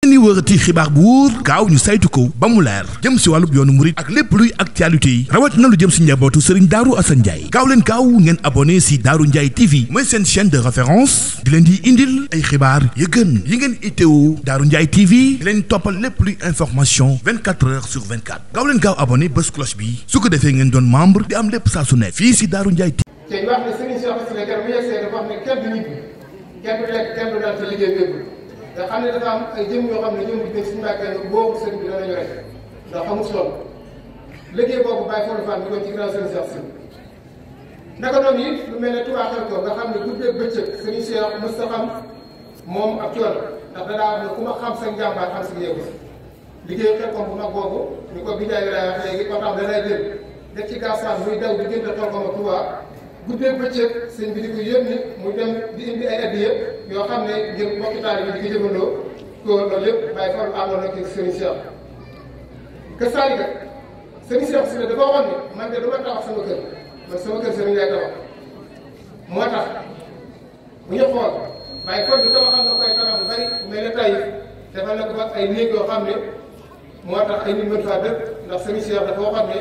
ni wërati xibaar bu wóor gaaw ñu saytu ko ba mu leer jëm si wàllub yoonu murit ak lépp luy actualité yi rawat na lu jëm si njabootu Serigne Darou Assane Ndiaye gaaw leen gaaw ngeen abonné si Darou Ndiaye TV mooy seen chaîne de référence di leen di indil ay xibaar yu gën yi ngeen itteewu Darou Ndiaye TV di leen toppal lépp luy information 24 heures sur 24 gaaw leen gaaw abonné bés cloche bi su ko defee ngeen doon membre di am lépp saa su nekk fii si Darou Ndiaye TV. te ñu wax ne Serigne Cheikh Assane Ndiaye bu yegsee dafa wax ne kenn du ñibbi kenn du lekk kenn du daal te liggéey bépp te xam ne dafa am ay jëm yoo xam ne ñoom it suñu mbàkkee ne boobu sëriñ bi danañu rek ndax xamul solo liggéey boobu bàyyi folu fan bi doon ci ginnaaw Serigne Cheikh Assane naka noonu it lu mel ne Touba xel ko nga xam ne guddeeg bëccëg Serigne Cheikh mës ta xam moom ak coono ndax danaa wax ne ku ma xam sa njàmbaar xam sa yéegu liggéey xel ko bu mag boobu ñu ko bijaay bi laay wax léegi ba xam danay jël def ci gaasaan muy daw diggante xel ko ma Touba guddeeg bëccëg sëñ bi di ko yónni muy dem di indi ay addiya yoo xam ne ngir mbokki taalibe bi di ko jëfandoo ko loolu lépp bàyyi folu àndoon ak Serigne Cheikh que Salika Serigne Cheikh si ne dafa waxoon ne man de dama tabax sama kër man sama kër Serigne lay tabax moo tax bu ñu xool waaye kon bi tabaxal na ko ay tabax yu bari mel ne tey defal na ko fa ay néeg yoo xam ne moo tax ay nit mën faa dëkk ndax Serigne Cheikh dafa waxoon ne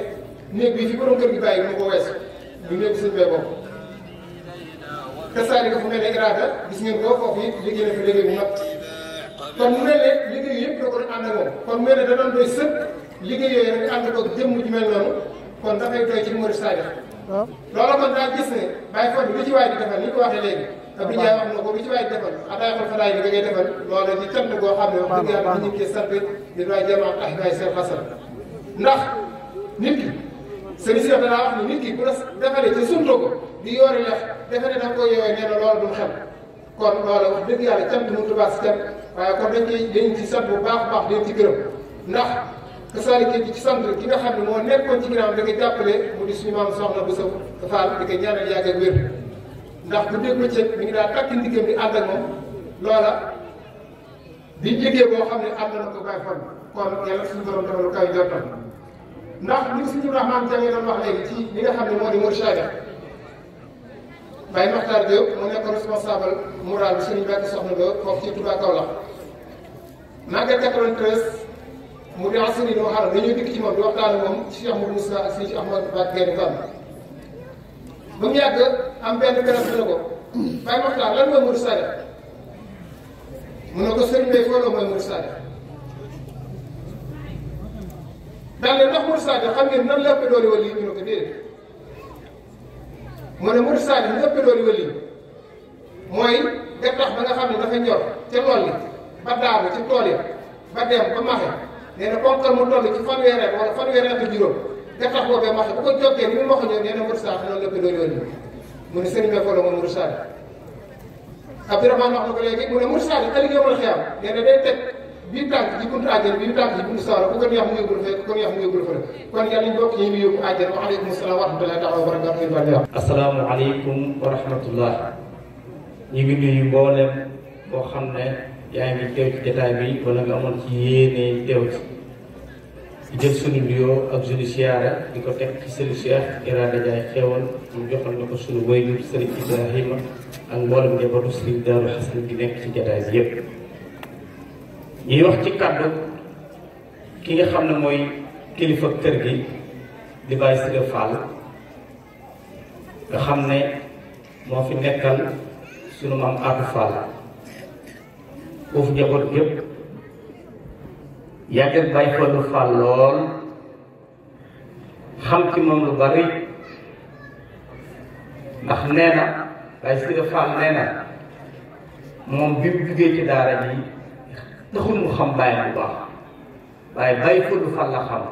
néeg bi fi borom kër gi bàyyi dama ko wees ñu néegu sëñ bee bokk te Salika fu mel ne Irada gis ngeen ko foofu it liggéey na fi liggéey bu mag kon mu mel ne liggéey yëpp da ko doon ànd ak moom kon mel ne da doon doy sëkk liggéey yooyu rek ànd ko jëmm ju mel noonu kon dafay doy ci Murid Sadiq loolu kon daa gis ne bàyyi fond bi lu ci waay di defal ni ko waxee léegi Abdou Ndiaye wax na ko lu ci waay di defal ataay xol fadaay bi nga ngay defal loolu di cant goo xam ne wax dëgg yàlla ñu ngi koy sant di waay jama ak ahbaay seen xasal ndax nit ki sëñ si danaa wax ni nit ki bu la defalee te suntoo ko di yoori lex defe ne da nga koy yooyu nee na loolu du xel kon loolu wax dëgg yàlla cant mu tubaab si cant waaye kon dañ ci sant bu baax a baax dañ ci gërëm ndax Salika di ci sant ki nga xam ne moo nekkoon ci ginnaaw da nga jàppale mu di suñu maam soxna bu sa faal di ko ñaanal yàgg ak wér ndax bu dégg bëccëg mi ngi daa takk ndiggam di ànd ak moom loola di liggéey boo xam ne ànd na ko bàyyi fan kon yàlla suñu borom defal lu kaw jortam ndax li suñu Rahmaan Jang doon wax léegi ci li nga xam ne moo di Murid Sadiq Baye Makhtar Diop mu nekk responsable moral bi suñu bekk soxna ba foofu ci Touba Kaolack màggal 93 mu di assuré loo xam ne dañoo dikk ci moom di waxtaan ak moom ci Cheikh Mouhamadou Moussa ak si ci Ahmadou Bakr Gueye Fane ba mu yàgg am benn béréb bi ne ko Baye Makhtar lan mooy Murid Sadiq mu ne ko Serigne Mbaye Folo mooy Murid Sadiq daal ne ndax Murid Sadiq xam ngeen nan la ëpp doole wali ñu ne ko déedéet mu ne Murid Sadiq ñu ëpp doole wali mooy gattax ba nga xam ne dafa ñor ca lool li ba daabu ci tool yi ba dem ba maxe nee na ponkal mu toll ci fanweeri at wala fanweeri at ak juróom gattax boobee maxe bu ko jokkee ni mu maxe ñëw nee na Murid Sadiq noonu la ëpp doole wali mu ne Serigne Mbaye Folo moom Murid Sadiq Abdourahmane wax na ko léegi mu ne Murid Sadiq ëllëg yomal xiyam nee na day teg bii tànk ci buntu àjjana bii tànk ci buntu sawara ku ko neex mu yóbbul fekk ku ko neex mu yóbbul fële kon yàlla ñu bokk ñi mu yóbbu àjjana wa aleykum salaam wa rahmatullahi taala wa barakatuh. asalaamaaleykum wa rahmatullah ñu ngi nuyu mboolem boo xam ne yaa ngi teew ci jotaay bi wala nga amoon ci yéene teew ci di jël sunu nuyoo ak sunu siyaara di ko teg ci sëriñ Cheikh Irada Ndiaye xéewal mu joxal na ko sunu waajur sëriñ Ibrahima ak mboolem njabootu sëriñ Darou Assane gi nekk ci jotaay bi yépp ñuy wax ci kàddu ki nga xam ne mooy kilifa kër gi di Baye Sida Fall nga xam ne moo fi nekkal sunu maam Atou Fall foofu njaboot yëpp yàgg ak Baye Fallou Fall lool xam ci moom lu bari ndax nee na Baye Sida Fall nee na moom bi mu jugee ci daara ji taxul mu xam Baye bu baax waaye Baye Fallou Fall la xam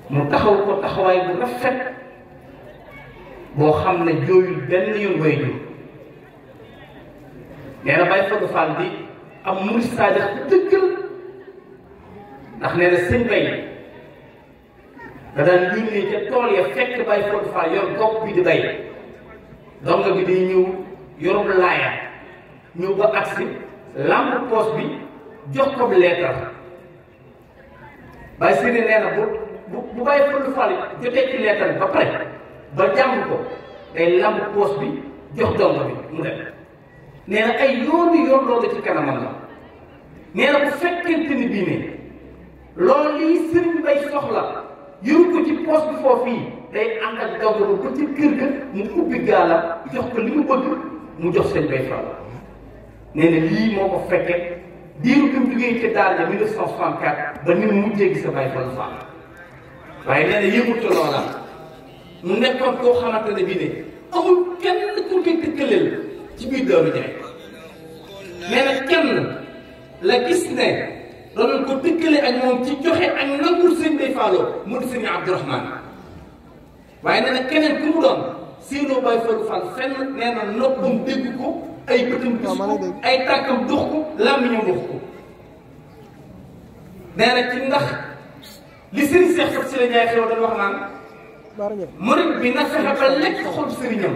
mu taxaw ko taxawaay bu rafet boo xam ne jooyul benn yoon way ju nee na Baye Fallou Fall di am Murid Sadiq dëggal ndax nee na sëñ Baye da daan yónnee ca tool ya fekk Baye Fallou Fall yor gopp bi di bay donga bi day ñëw yorum laaya ñëw ba agsi lamb poos bi jox ko leetar Baye Sidi nee na bu Baye Fallou Fall jotee ci leetar bi ba pare ba jàng ko day lamb poos bi jox donga bi mu dem nee na ay yoonu yoon loolu ci kanamam la nee na bu fekkente ni bii ne loolu lii sëriñ bay soxla yóbbu ko ci poste bi foofu yi day ànd ak daw ba ba ci kër ga mu ubbi gaalam jox ko li mu bëgg mu jox sëñ bay Fall nee na lii moo ko fekke diiru bi mu jógee ci daara ja 1964 ba ni mu mujjee gis sa bay Fall Fall waaye nee na yëngu te loola mu nekkoon koo xamante ne bii ne amul kenn ku koy tëkkaleel ci biir Daaru Njaay nee na kenn la gis ne doon ko tëkkale ak moom ci joxe ak nangul sëñ bay Falloo mu di sëñ Abdourahmane waaye nee na keneen ku mu doon siinoo bay Fallu Fall fenn nee na noppam dégg ko ay bëtam gis ko ay tànkam dox ko làmmiñam wax ko nee na ci ndax li sëriñ Seex Fat Sila Njaay xew dañ wax naan murid bi na fexe ba lekk xol sëriñam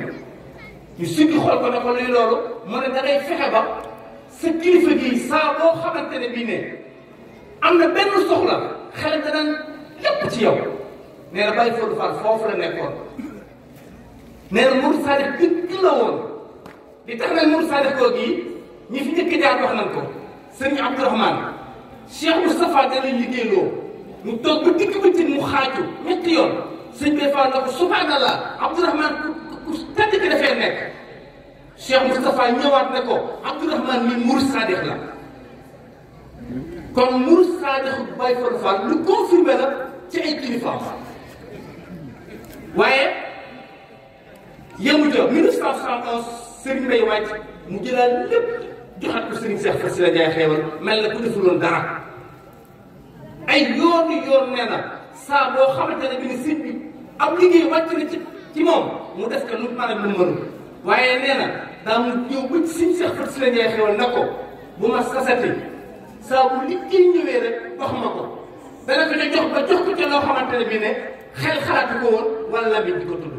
ñu sukki xool ko ne ko luy loolu mu ne da ngay fexe ba sa kilifa gi saa boo xamante ne bii ne am na benn soxla xel danaan lépp ci yow nee na Baye Fallu Fall foofu la nekkoon nee na Mourou Sadikh dëgg la woon li tax nag Mourou Sadikh koo gi ñi fi njëkk jaar wax nañ ko sëriñ Abdourahmane Cheikh Moustapha da lay liggéeyloo mu toog ba digg bëccëg mu xaaju ñetti yoon sëñ bi Fall na ko subhanallah Abdourahmane ku tedd ki dafay nekk Cheikh Moustapha ñëwaat ne ko Abdourahmane mi Mourou Sadikh la kon Mourou Sadikh Baye Fallu Fall lu confirmé la ci ay kilifaam waaye yëngu ca 1971 Serigne Mbaye wàcc mu jëlaat lépp joxaat ko Serigne Cheikh Fat Sila Njaay xeewal mel na ku defuloon dara ay yoonu yoon nee na saa boo xamante ne bi ni sëñ bi ab liggéey wàcc na ci moom mu def ko lu mën ak lu mënul waaye nee na daa mu ñëw ba ci Serigne Cheikh Fat Sila Njaay xeewal na ko bu ma sasati saa bu liggéey ñëwee rek wax ma ko dana ko jox ba jox ko ca loo xamante ne bii ne xel xalaatu ko woon wala la bi di ko tudd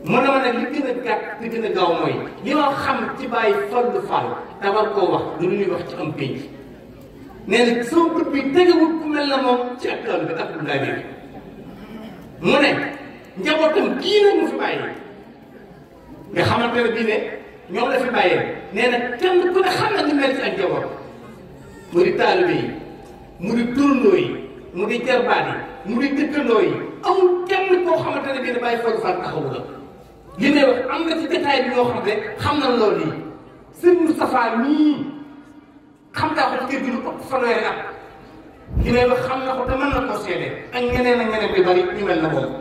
mu ne ma nag li gën a gàtt te gën a gaaw mooy li ma xam ci Baye Fallu Fall te war koo wax lu ñuy wax ci am pénc nee na sama bët bi tegewul ku mel na moom ci ak tool bi ak lu daa bi mu ne njabootam kii nag mu fi bàyyi nga xamante ne bii ne ñoom la fi bàyyee nee na kenn ku ne xam na ni mel ci ak njaboot mu di taalibe yi mu di turandoo yi mu di jarbaat yi mu di dëkkandoo yi amul kenn koo xamante ne bii ne Baye Fallu Fall taxawu la li may wax am nga ci détail bi ñoo xam ne xam na loolu yi sëñ Moustapha mii xam naa ko ci kër gi lu ëpp fanweeri at li may wax xam na ko te mën na koo seede ak ñeneen ak ñeneen bi bari ñu mel na boobu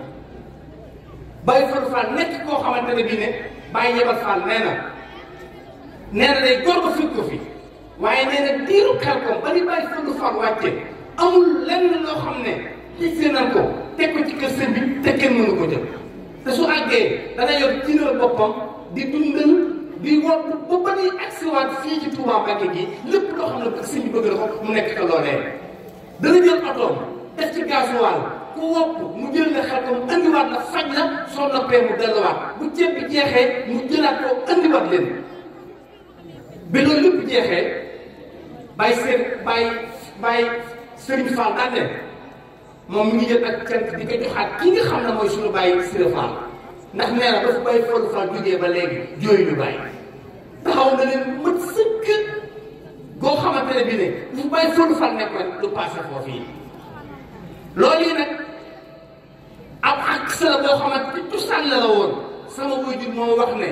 Baye Fallu Fall nekk koo xamante ne bii ne Baye Yebal Fall nee na day góor ba fekk ko fi waaye nee na diiru xel ko ba ni Baye Fallu Fall wàcce amul lenn loo xam ne gisee nañ ko teg ko ci kër sëñ bi te kenn mënu ko jël te su àggee dana yor jinal boppam di dundal di wot ba ba ñuy agsiwaat fii ci Touba Mbacké gi lépp loo xam ne ak sëñ bi bëgg na ko mu nekk ko loolee dana jël otoom def ci gasoil ku wopp mu jël ne xel ko mu andiwaat la faj la soo noppee mu delluwaat bu ceeb bi jeexee mu jëlaat ko andiwaat leen bi loolu lépp jeexee Baye Serigne Fall daan ne moom mu ngi jël ak cant di ko joxaat ki nga xam ne mooy suñu Baye Sira Fall ndax nee na dafa Baye Fallu Fall jógee ba léegi jooy lu bàyyi taxaw na leen mët sëkk boo xamante ne bii ne fu Baye Fallu Fall nekkoon lu passé foofu yi loolu yi nag ab ak sala boo xamante ni tusaan la woon sama waajur moo wax ne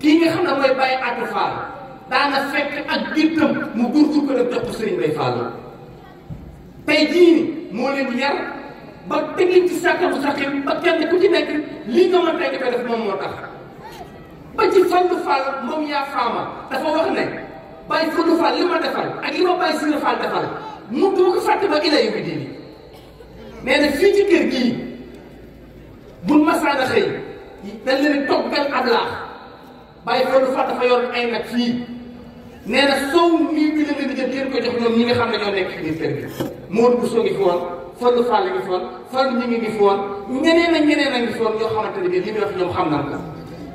kii nga xam ne mooy Baye Atou Fall daana fekk ak géttam mu gurgur ko nag jox ko Serigne Baye Fall tey jii moo leen yar ba teg leen ci sàkkamu sàkkim ba kenn ku ci nekk lii nga mën tey di ko def moom moo tax ba ci Fallu Fall moom yaa faama dafa wax ne Baye Fallu Fall li ma defal ak li ma Baye Sira Fall defal mu doo ko fàtte ba ila yu bi diini nee na fii ci kër gii buñ masaana xëy dañ leen toggal ab laax Baye Fallu Fall dafa yor ay nag fii nee na soow mii bi la leen di jël leen ko jox ñoom ñi nga xam ne ñoo nekk ci biir kër gi Modou Bousso ngi fi woon Fallu Fall ngi fi woon Fallu ñi ngi fi woon ñeneen ak ñeneen a ngi fi woon ñoo xamante ne bii li muy wax ñoom xam nañ ko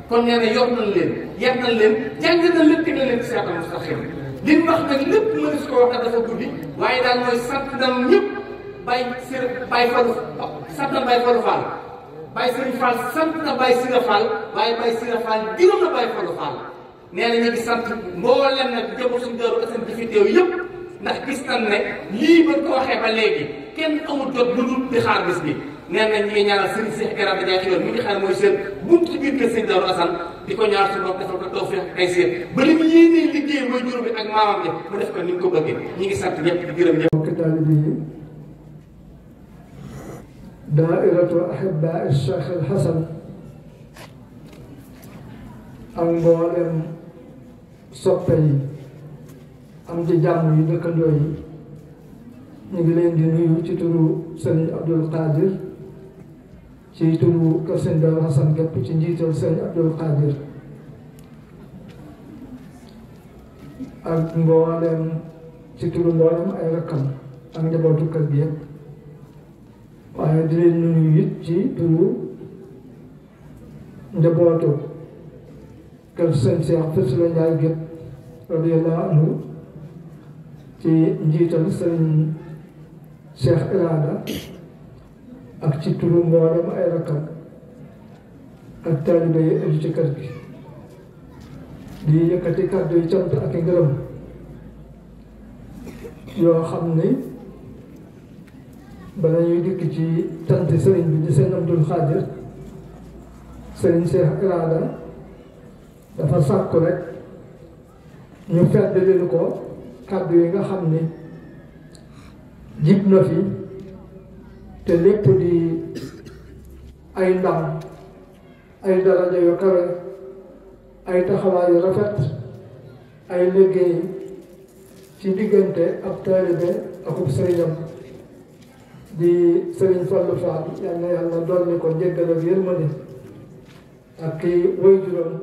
kon nee na yor nañ leen yar nañ leen jàng nañ leen teg nañ leen ci siraatal mustaqiim li mu wax nag lépp mënees ko wax dafa guddi waaye daal mooy sant nañ ñëpp Baye Fallu sant na Baye Fallu Fall Baye Serigne Fall sant na Baye Sira Fall waaye Baye Sira Fall gërëm na Baye Fallu Fall nee na ñu ngi sant mboolem nag jëmul suñu Daaru Asan ji fi teew yëpp ndax gis nañ ne lii ba ko waxee ba léegi kenn amul jot lu dul di xaar bis bi nee na ñu ngi ñaanal sëriñ Cheikh Gara Ndiaye Xibaar mi ngi xam ne mooy seen buntu ci biir kër sëñ Daaru Asan di ko ñaar suñu bopp defal ko tawfiq ay seet ba li mu yéenee liggéey mooy juróom bi ak maamam ja mu def ko ni mu ko bëggee ñi ngi sant ñëpp di gërëm ñëpp. mbokki taalibe yi daairatu ahibaa Cheikh al Hasan ak mboolem soppe yi am ci jàmm yi dëkkandoo yi ñu ngi leen di nuyu ci turu sëriñ Abdul Qadir ci turu kër sëriñ Daaru Hasan gépp ci njiital sëriñ Abdul Qadir ak mboolem ci turu mboolem ay rakkam ak njabootu kër gi yëpp waaye di leen nuyu it ci turu njabootu kër sëriñ Cheikh Fassila Ndiaye gépp radiyallahu anhu ci njiital sëriñ Cheikh Irada ak ci turu mboolem ay rakkam ak taalibe yi aju ci kër gi di yëkkati kàddu yi cant ak i ngërëm yoo xam ni bala ñuy dikk ci tant sëriñ bi di sëriñ Abdul Xaadir sëriñ Cheikh Irada dafa sàkku rek ñu fedd leen ko kàddu yi nga xam ni jib na fi te lépp di ay ndam ay daraja yu kawe ay taxawaay yu rafet ay liggéey ci diggante ab taalibe akub sëriñam di sëriñ Fallu Faal yal na yàlla dolli ko njëggal ak yërmande ak ki waajuram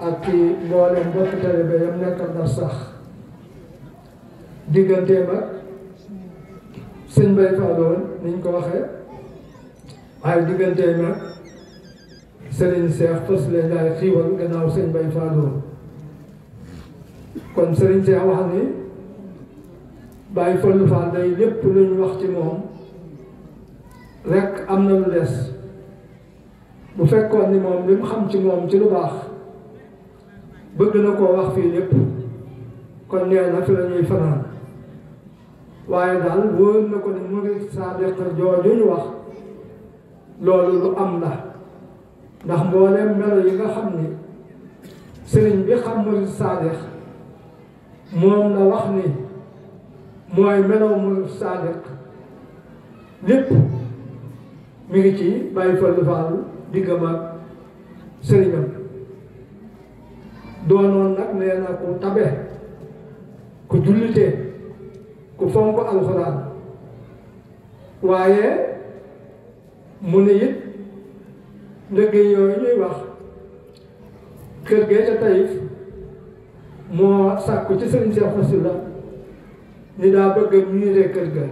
ak ki mboolem mbokk taalibe yam nekkal dar sax digganteem ak sëñ Bay Falloon niñ ko waxee waaye digganteem ak sëriñ Cheikh Fassila Ndiaye Xiiwal gannaaw sëñ Bay Falloon kon sëriñ Cheikh wax ni Baye Fallu Fall day lépp lu ñu wax ci moom rek am na lu des bu fekkoon ni moom li mu xam ci moom ci lu baax bëgg na koo wax fii lépp kon nee na fi la ñuy fanaan waaye daal wóor na ko ni murid saadiq jooju ñu wax loolu lu am la ndax mbooleem melo yi nga xam ni sëriñ bi xam murid saadiq moom la wax ni mooy melo murid saadiq lépp mi ngi ci Baye Fallu Fall diggam ak sëriñam doonoon nag nee na ku tabe ku jullite ku fonk alxuraan waaye mu ne it liggéey yooyu ñuy wax kër gee ca Taïf moo sàkku ci sëriñ Cheikh Fassila ni daa bëgg a miire kër ga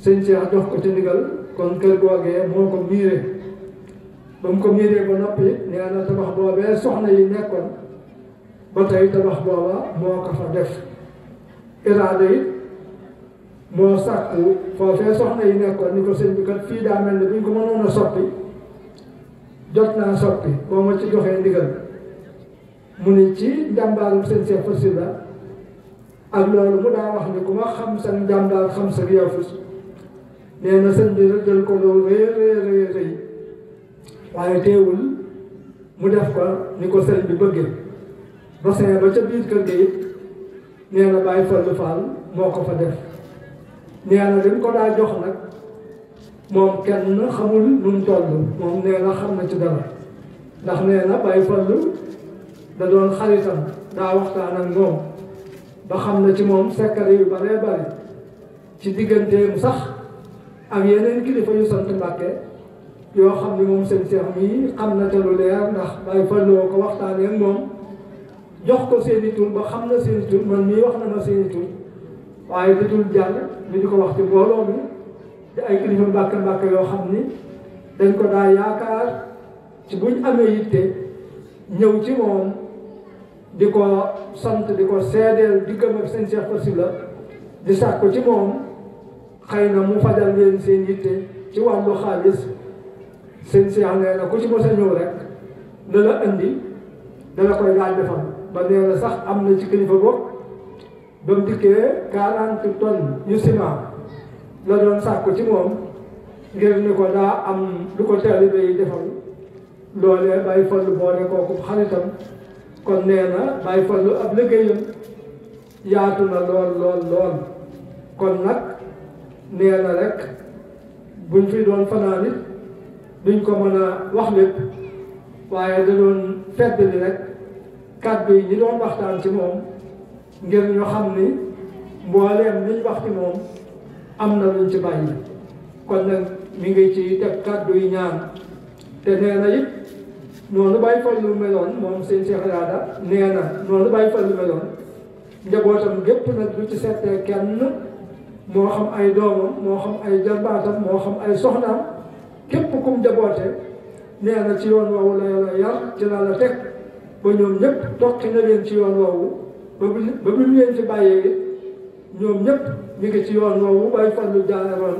sëriñ Cheikh jox ko ci ndigal kon kër googee moo ko miire ba mu ko miiree ba noppi nee na tabax boobee soxna yi nekkoon ba tey tabax booba moo ko fa def iraada it moo sàkku foofee soxna yi nekkoon ni ko sëñ bi kat fii daa mel ni buñ ko mënoon a soppi jot naa soppi boo ma ci joxee ndigal mu ni ci njàmbaarum sëñ Cheikh Fassila ak loolu mu daa wax ni ku ma xam sa njàmbaar xam sa yafus nee na sëñ bi jël ko loolu rëy rëy waaye teewul mu def ko ni ko sëñ bi bëggee bassin ba ca biir kër ga it nee na Baye Fallu Fall moo ko fa def nee na dañ ko daa jox nag moom kenn xamul nu mu toll moom nee na xam na ci dara ndax nee na Baye Fallu da doon xaritam daa waxtaan ak moom ba xam na ci moom sekkare yu baree bari ci digganteem sax ak yeneen kilifa yu sant Mbàkke yoo xam ni moom seen Cheikh mii xam na te lu leer ndax Baye Fallu ko waxtaanee ak moom jox ko seeni tur ba xam na seeni tur man mii wax na ma seeni tur waaye di dul jàll ñu di ko wax ci mbooloo mi di ay kilifa Mbàkke Mbàkke yoo xam ni dañ ko daa yaakaar ci buñ amee yitte ñëw ci moom di ko sant di ko seedeel diggam ak seen Cheikh Fassila di sàkku ci moom xëy na mu fajal leen seen yitte ci wàllu xaalis seen Cheikh nee na ku ci mos a ñëw rek la la andi dana koy laaj defal ba nee na sax am na ci kilifa bopp ba mu dikkee 40 tonnes yu ciment la doon sàkku ci moom ngir ni ko daa am lu ko taalibe yi defal loolee Baye Fallou boole kooku xaritam kon nee na Baye Fallou ab liggéeyam yaatu na lool kon nag nee na rek buñ fi doon fanaan it duñ ko mën a wax lépp waaye da doon feddali rek kàddu yi ñi doon waxtaan ci moom ngir ñu xam ni mbooleem liñ wax ci moom am na luñ ci bàyyi kon nag mi ngi ci teg kàddu yi ñaan te nee na it noonu Baye Fallou meloon moom seen Cheikh Raada nee na noonu Baye Fallou meloon njabootam gépp nag du ci settee kenn moo xam ay doomam moo xam ay jarbaatam moo xam ay soxnaam képp kum njaboote nee na ci yoon woowu la yar ci la la teg ba ñoom ñëpp tokki na leen ci yoon woowu ba bu ñu leen fi bàyyee ñoom ñëpp ñu ngi ci yoon woowu Baye Fallou jaaroon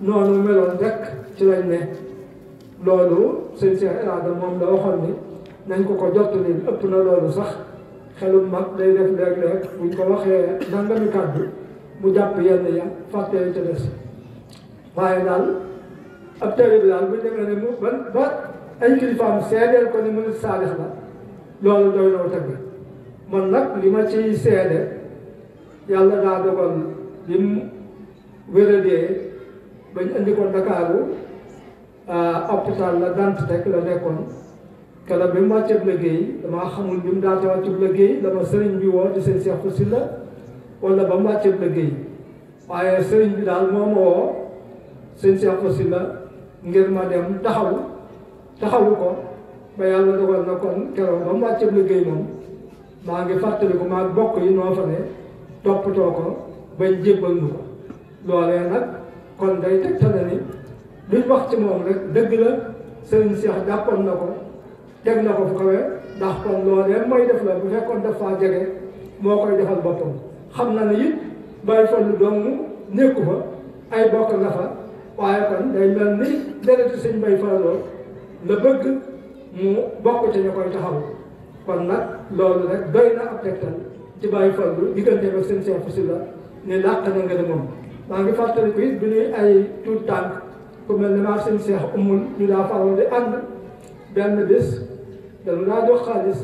noonu meloon rek ci lañ ne loolu sëñ Cheikh Raada moom la waxoon ni nañ ko jottali ëpp na loolu sax xelum mag day def léeg-léeg buñ ko waxee nangami kàddu mu jàpp yenn ya fàtte ca des waaye daal ab tari bi daal buñ demee ne mu ba ay kilifaam seedeel ko ni mu saalix la loolu doy noo tëgg man nag li ma ciy seede yàlla daa dogal li mu wéradee bañ indi ko Ndakaaru hôpital la Dantec la nekkoon kala bi mu wàcceeb liggéey damaa xamul bi mu daata wàcceeb liggéey dama sëriñ bi woo di seen Cheikh Sylla wala ba mu wàcceeb liggéey waaye sëriñ bi daal moo ma woo seen Cheikh Sylla ngir ma dem taxawu ko ba yàlla dogal na kon keroog ba mu wàcceeb liggéey moom maa ngi fàttaliku maa bokk yi noo fa ne toppatoo ko bañ jébbal nu ko loolee nag kon day tegtale ni luñ wax ci moom rek dëgg la sëriñ Cheikh jàppoon na ko teg na ko fu kawe ndax kon loolee mooy def la bu fekkoon daf faa jege moo koy defal boppam xam na ne it Baye Fallou dong nekku fa ay bokk nga fa waaye kon day mel ni dereti sëñ Baye Fallou la bëgg mu bokk ci ñu koy taxaw kon nag loolu rek doy na ab tegtal ci Baye Fallou diggante ak seen Cheikh Sylla ne làq na nga ne moom maa ngi fàttali ko it bi ñuy ay tuut tànk ku mel ne maa seen Cheikh umul ñu daa faral di ànd benn bés dañu daa jox xaalis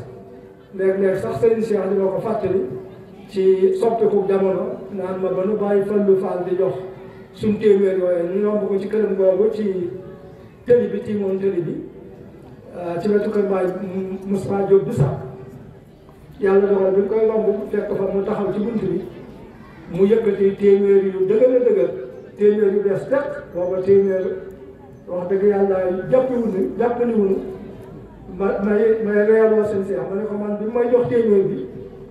léeg-léeg sax sëriñ Cheikh di ma ko fàttali ci soppiku jamono naan ma ba nu Baye Fallou Fall di jox suñ téeméer yooyu ñu yomb ko ci këram boobu ci tëli bi tiimoon tëli bi ci wetu kër Baye Moussa Diop bi sax yàlla dogal bi ñu koy lomb fekk fa mu taxaw ci bunt bi mu yëkkati téeméer yu dëgër téeméer yu bees teg booba téeméer wax dëgg yàlla jàppaliwunu may reeloo seen Cheikh ma ne ko man bi may jox téeméer bi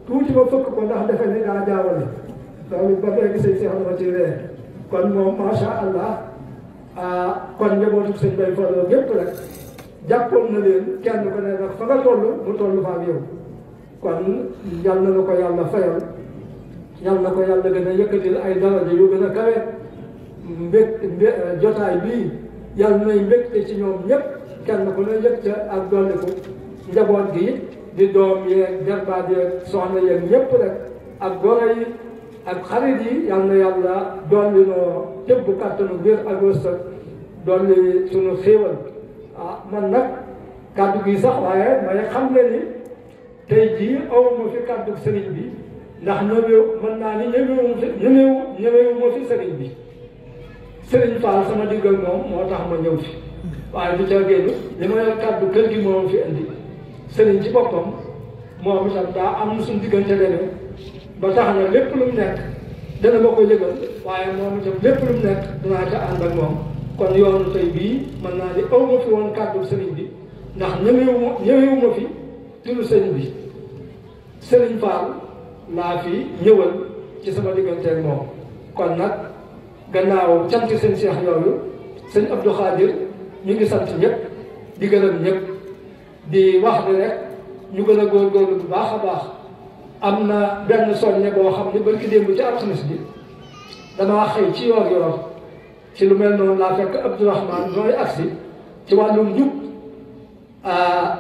tuuti ma fëkk ko ndax defe ni daa jaawale loolu ba léegi seen Cheikh dama ci ree kon moom macha allah kon njabootu sëñ Baye Fallou gépp rek jàppoon na leen kenn ko ne nag fa nga toll mu toll fa ak yow kon yal na ko yàlla fayal yal na ko yàlla gën a yëkkatil ay daraja yu gën a kawe jotaay bii yal nay mbégte ci ñoom ñëpp kenn ku ne yëg ca ak dolliku njaboot gi it di doom yeeg jarbaat yeeg soxna yeeg ñëpp rek ak goro yi ak xarit yi yal na yàlla dolli noo tëbb kàttanu biir ak wërsëg dolli sunu xéewal man nag kàddu gi sax waaye may xam ne ni tey jii awma fi kàddu sëriñ bi ndax mën naa ni ñëwewu ma fi sëriñ bi sëriñ Fall sama diggal moom moo tax ma ñëw fi waaye du ca génn li ma yor kàddu kër gi moom fi indi sëriñ ci boppam moom itam daa am suñu diggante demee ba tax na lépp lu mu nekk dana ma ko yëgal waaye moom itam lépp lu mu nekk danaa ca ànd ak moom kon yoonu tey bii mën naa ni aw ma fi woon kàddu sëriñ bi ndax ñëwewu ma fi turu sëriñ bi sëriñ Fall laa fi ñëwal ci sama diggante ak moom kon nag gannaaw cant seen Cheikh yooyu sëñ Abdou Khadir ñu ngi sant ñëpp di gërëm ñëpp di wax bi rek ñu gën a góorgóorlu bu baax a baax am na benn soññe boo xam ne barki démb ci alxames bi damaa xëy ci yor ci lu mel noonu laa fekk Abdourahmane nooy agsi ci wàllum njub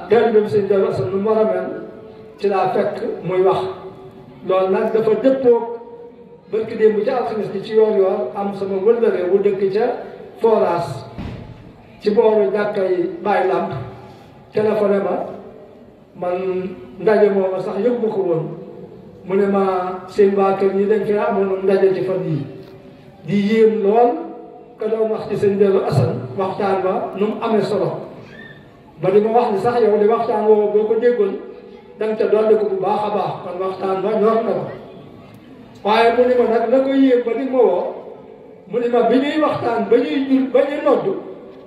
teel bi sëñ Darou Assane nu mu war a mel ci laa fekk muy wax loolu nag dafa dëppoo barki démb ci alxames bi ci yoor am sama wëllëre wu dëkk ca forage ci booru jàkkay Baay Lamp téléphoné ma man ndaje mooma sax yëg ma ko woon mu ne ma seen waa kër ñi dañ fee amoon ndaje ci fan yii di yéem lool ka doon wax ci seen dellu Assane waxtaan ba nu mu amee solo ba di ma wax ni sax yow di waxtaan woowu boo ko déggoon danga ca dolli ko bu baax a baax kon waxtaan ba ñor na ma waaye mu ni ma nag la ko yéem ba di ma woo mu ni ma bi ñuy waxtaan ba ñuy jur ba ñuy noddu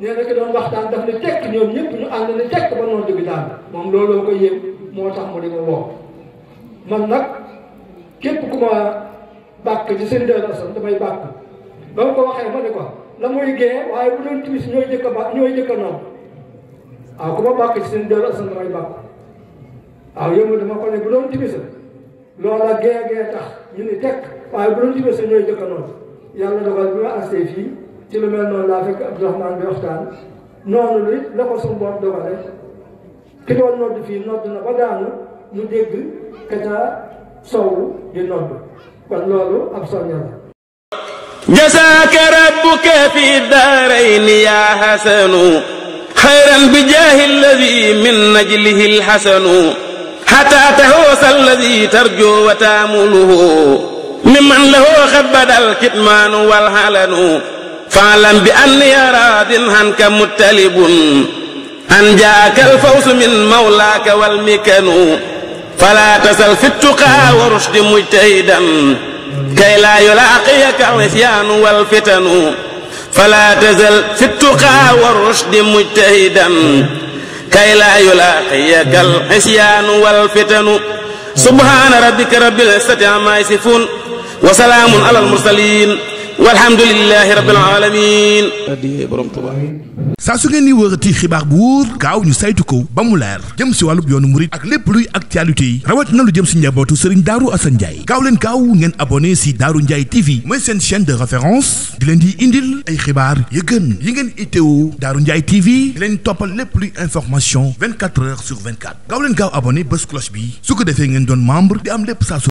nee na ki doon waxtaan daf ne tekk ñoom ñëpp ñu ànd ne tekk ba noddu bi daal moom looloo ko yéem moo tax mu di ma woo man nag képp ku ma bàkk ci seen dellu Assane damay bàkk ba ma ko waxee ma ne ko la muy gee waaye bu doon timis ñooy jëkk a bàkk ñooy jëkk a noonu waaw ku ma bàkk ci seen dellu Assane damay bàkk waaw yow dama ko ne bu doon timis loola gee tax ñu ni tekk waaye bu doon timis ñooy jëkk a noonu yàlla dogal bi ma astee fii ci lu mel noonu laa fekk Abdourahmane bi waxtaan noonu lu it la ko suñu bopp dogale ki doon nodd fii nodd na ba daanu ñu dégg ka ca sowu di nodd kon loolu ab soñña la jasaaka rabbuka fi daarayni yaa hasanu xayran bi jaahi alladi min najlihi alxasanu xataa taxoosa alladi tarju wa taamuluhu mimman lahu xad badal kitmaanu walhalanu faalam bi anni raadin hanka muttalibun an jaaka alfawsu min mawlaaka walmikanu fala tasal fi ttuqaa wa rushdi mujtahidan kay laa yulaaqiyaka al-isyaanu wal-fitanu falaa tazal fi ttuqaa wa rushdi mujtahidan kay laa yulaaqiyaka al-isyaanu wal-fitanu subhaana rabbika rabbil izzati ammaa yasifuun wa salaamun alal mursaliin walhamdulillahi rabbil aalamiin. saa su ngeen di wërati xibaar bu wóor gaaw ñu saytu ko ba mu leer jëm si wàllub yoonu murit ak lépp luy actualité yi rawatina lu jëm si njabootu Serigne Darou Assane Ndiaye gaaw leen gaaw ngeen abonné si Darou Ndiaye TV mooy seen chaîne de référence di leen di indil ay xibaar yu gën yi ngeen itteewu Darou Ndiaye TV di leen toppal lépp luy information 24 heures sur 24 gaaw leen gaaw abonné bés cloche bi su ko defee ngeen doon membre di am lépp saa su